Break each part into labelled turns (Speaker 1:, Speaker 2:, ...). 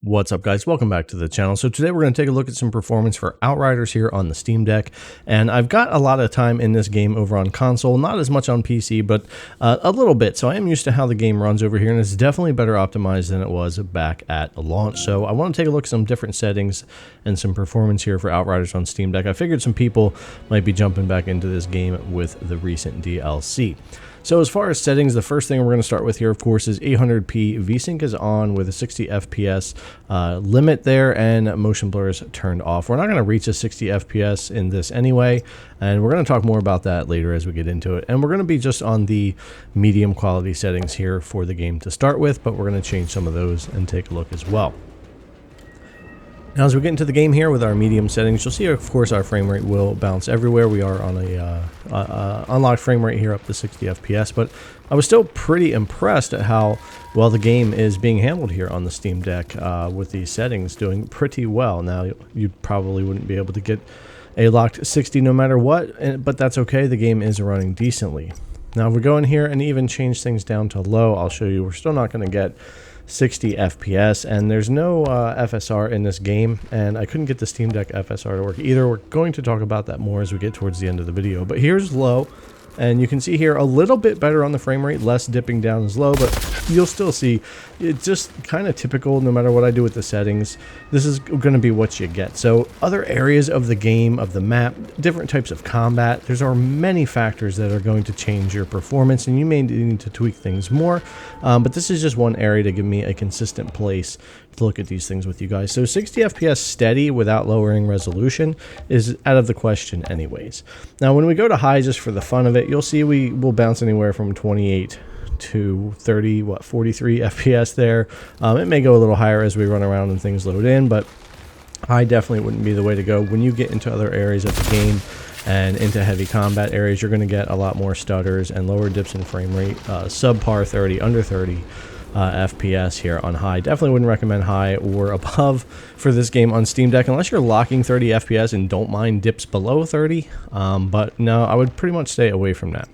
Speaker 1: What's up, guys? Welcome back to the channel. So today we're going to take a look at some performance for Outriders here on the Steam Deck, and I've got a lot of time in this game over on console, not as much on PC, but a little bit, so I am used to how the game runs over here, and it's definitely better optimized than it was back at launch. So I want to take a look at some different settings and some performance here for Outriders on Steam Deck. I figured some people might be jumping back into this game with the recent DLC. So as far as settings, the first thing we're going to start with here, of course, is 800p. VSync is on with a 60 FPS limit there, and motion blur is turned off. We're not going to reach a 60 FPS in this anyway, and we're going to talk more about that later as we get into it. And we're going to be just on the medium quality settings here for the game to start with, but we're going to change some of those and take a look as well. Now, as we get into the game here with our medium settings, you'll see, of course, our frame rate will bounce everywhere. We are on a unlocked frame rate here up to 60 FPS, but I was still pretty impressed at how well the game is being handled here on the Steam Deck with these settings doing pretty well. Now, you probably wouldn't be able to get a locked 60 no matter what, but that's okay. The game is running decently. Now, if we go in here and even change things down to low, I'll show you we're still not going to get 60 FPS, and there's no FSR in this game, and I couldn't get the Steam Deck FSR to work either. We're going to talk about that more as we get towards the end of the video, but here's low, and you can see here a little bit better on the frame rate, less dipping down is low, but you'll still see it's just kind of typical. No matter what I do with the settings, this is going to be what you get. So other areas of the game, of the map, different types of combat, there are many factors that are going to change your performance, and you may need to tweak things more, but this is just one area to give me a consistent place to look at these things with you guys. So 60 FPS steady without lowering resolution is out of the question anyways. Now when we go to high, just for the fun of it, you'll see we will bounce anywhere from 28 to 43 FPS there. It may go a little higher as we run around and things load in, but high definitely wouldn't be the way to go. When you get into other areas of the game and into heavy combat areas, you're going to get a lot more stutters and lower dips in frame rate, subpar 30, under 30 FPS here on high. Definitely wouldn't recommend high or above for this game on Steam Deck unless you're locking 30 FPS and don't mind dips below 30, but no, I would pretty much stay away from that.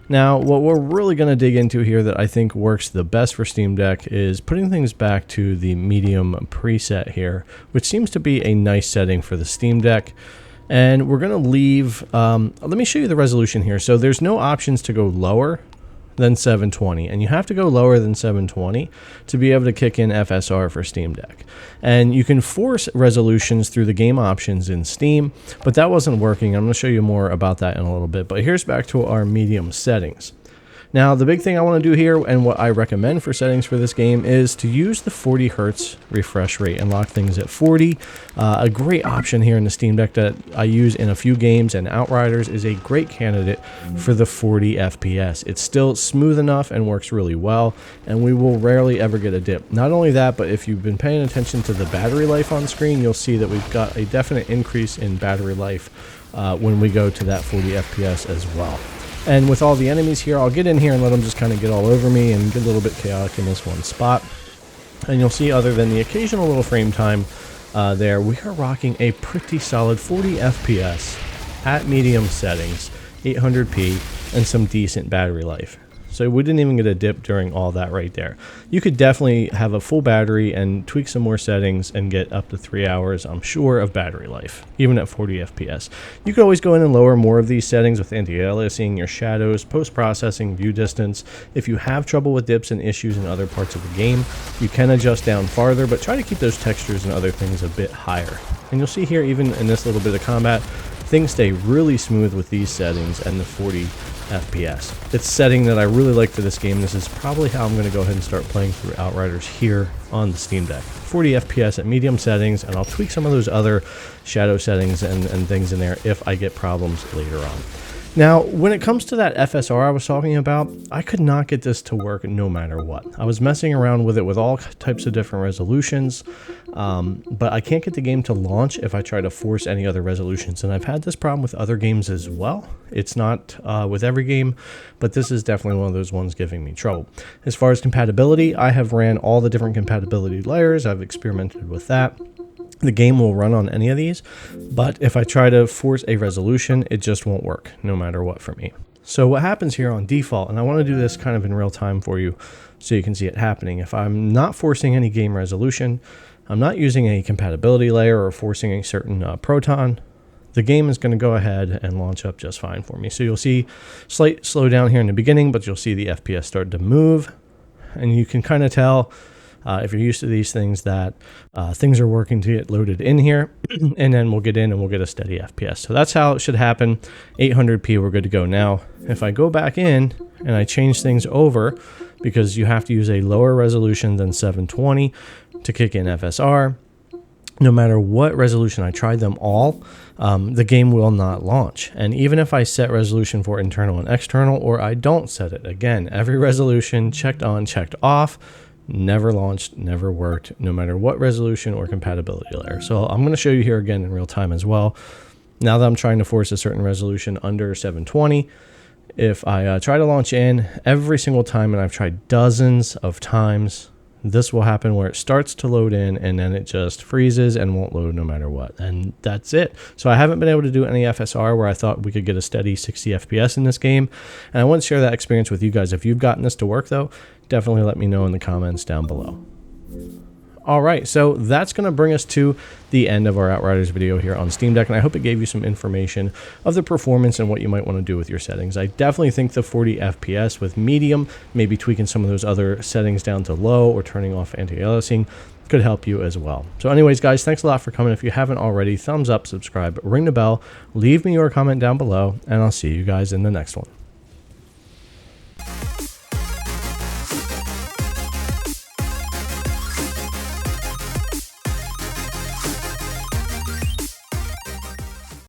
Speaker 1: Now, what we're really going to dig into here that I think works the best for Steam Deck is putting things back to the medium preset here, which seems to be a nice setting for the Steam Deck. And we're going to leave, let me show you the resolution here. So there's no options to go lower than 720, and you have to go lower than 720 to be able to kick in FSR for Steam Deck. And you can force resolutions through the game options in Steam, but that wasn't working. I'm going to show you more about that in a little bit, but here's back to our medium settings. Now, the big thing I want to do here, and what I recommend for settings for this game, is to use the 40 Hertz refresh rate and lock things at 40. A great option here in the Steam Deck that I use in a few games, and Outriders is a great candidate for the 40 FPS. It's still smooth enough and works really well, and we will rarely ever get a dip. Not only that, but if you've been paying attention to the battery life on screen, you'll see that we've got a definite increase in battery life when we go to that 40 FPS as well. And with all the enemies here, I'll get in here and let them just kind of get all over me and get a little bit chaotic in this one spot. And you'll see, other than the occasional little frame time there, we are rocking a pretty solid 40 FPS at medium settings, 800p, and some decent battery life. So we didn't even get a dip during all that right there. You could definitely have a full battery and tweak some more settings and get up to 3 hours, I'm sure, of battery life, even at 40 FPS. You could always go in and lower more of these settings with anti-aliasing, your shadows, post-processing, view distance. If you have trouble with dips and issues in other parts of the game, you can adjust down farther, but try to keep those textures and other things a bit higher. And you'll see here, even in this little bit of combat, things stay really smooth with these settings and the 40 FPS. It's a setting that I really like for this game. This is probably how I'm going to go ahead and start playing through Outriders here on the Steam Deck. 40 FPS at medium settings, and I'll tweak some of those other shadow settings and things in there if I get problems later on. Now, when it comes to that FSR I was talking about, I could not get this to work no matter what. I was messing around with it with all types of different resolutions, but I can't get the game to launch if I try to force any other resolutions. And I've had this problem with other games as well. It's not with every game, but this is definitely one of those ones giving me trouble. As far as compatibility, I have ran all the different compatibility layers. I've experimented with that. The game will run on any of these, but if I try to force a resolution, it just won't work, no matter what for me. So what happens here on default, and I want to do this kind of in real time for you so you can see it happening. If I'm not forcing any game resolution, I'm not using a compatibility layer or forcing a certain proton, the game is going to go ahead and launch up just fine for me. So you'll see slight slowdown here in the beginning, but you'll see the FPS start to move. And you can kind of tell, if you're used to these things, that things are working to get loaded in here. And then we'll get in and we'll get a steady FPS. So that's how it should happen. 800p, we're good to go. Now, if I go back in and I change things over, because you have to use a lower resolution than 720 to kick in FSR, no matter what resolution I tried them all, the game will not launch. And even if I set resolution for internal and external, or I don't set it, again, every resolution checked on, checked off, never launched, never worked, no matter what resolution or compatibility layer. So I'm going to show you here again in real time as well. Now that I'm trying to force a certain resolution under 720, if I try to launch in every single time, and I've tried dozens of times, this will happen where it starts to load in and then it just freezes and won't load no matter what. And that's it. So I haven't been able to do any FSR where I thought we could get a steady 60 FPS in this game. And I want to share that experience with you guys. If you've gotten this to work though, definitely let me know in the comments down below. All right, so that's going to bring us to the end of our Outriders video here on Steam Deck, and I hope it gave you some information of the performance and what you might want to do with your settings. I definitely think the 40 FPS with medium, maybe tweaking some of those other settings down to low or turning off anti-aliasing could help you as well. So anyways, guys, thanks a lot for coming. If you haven't already, thumbs up, subscribe, ring the bell, leave me your comment down below, and I'll see you guys in the next one.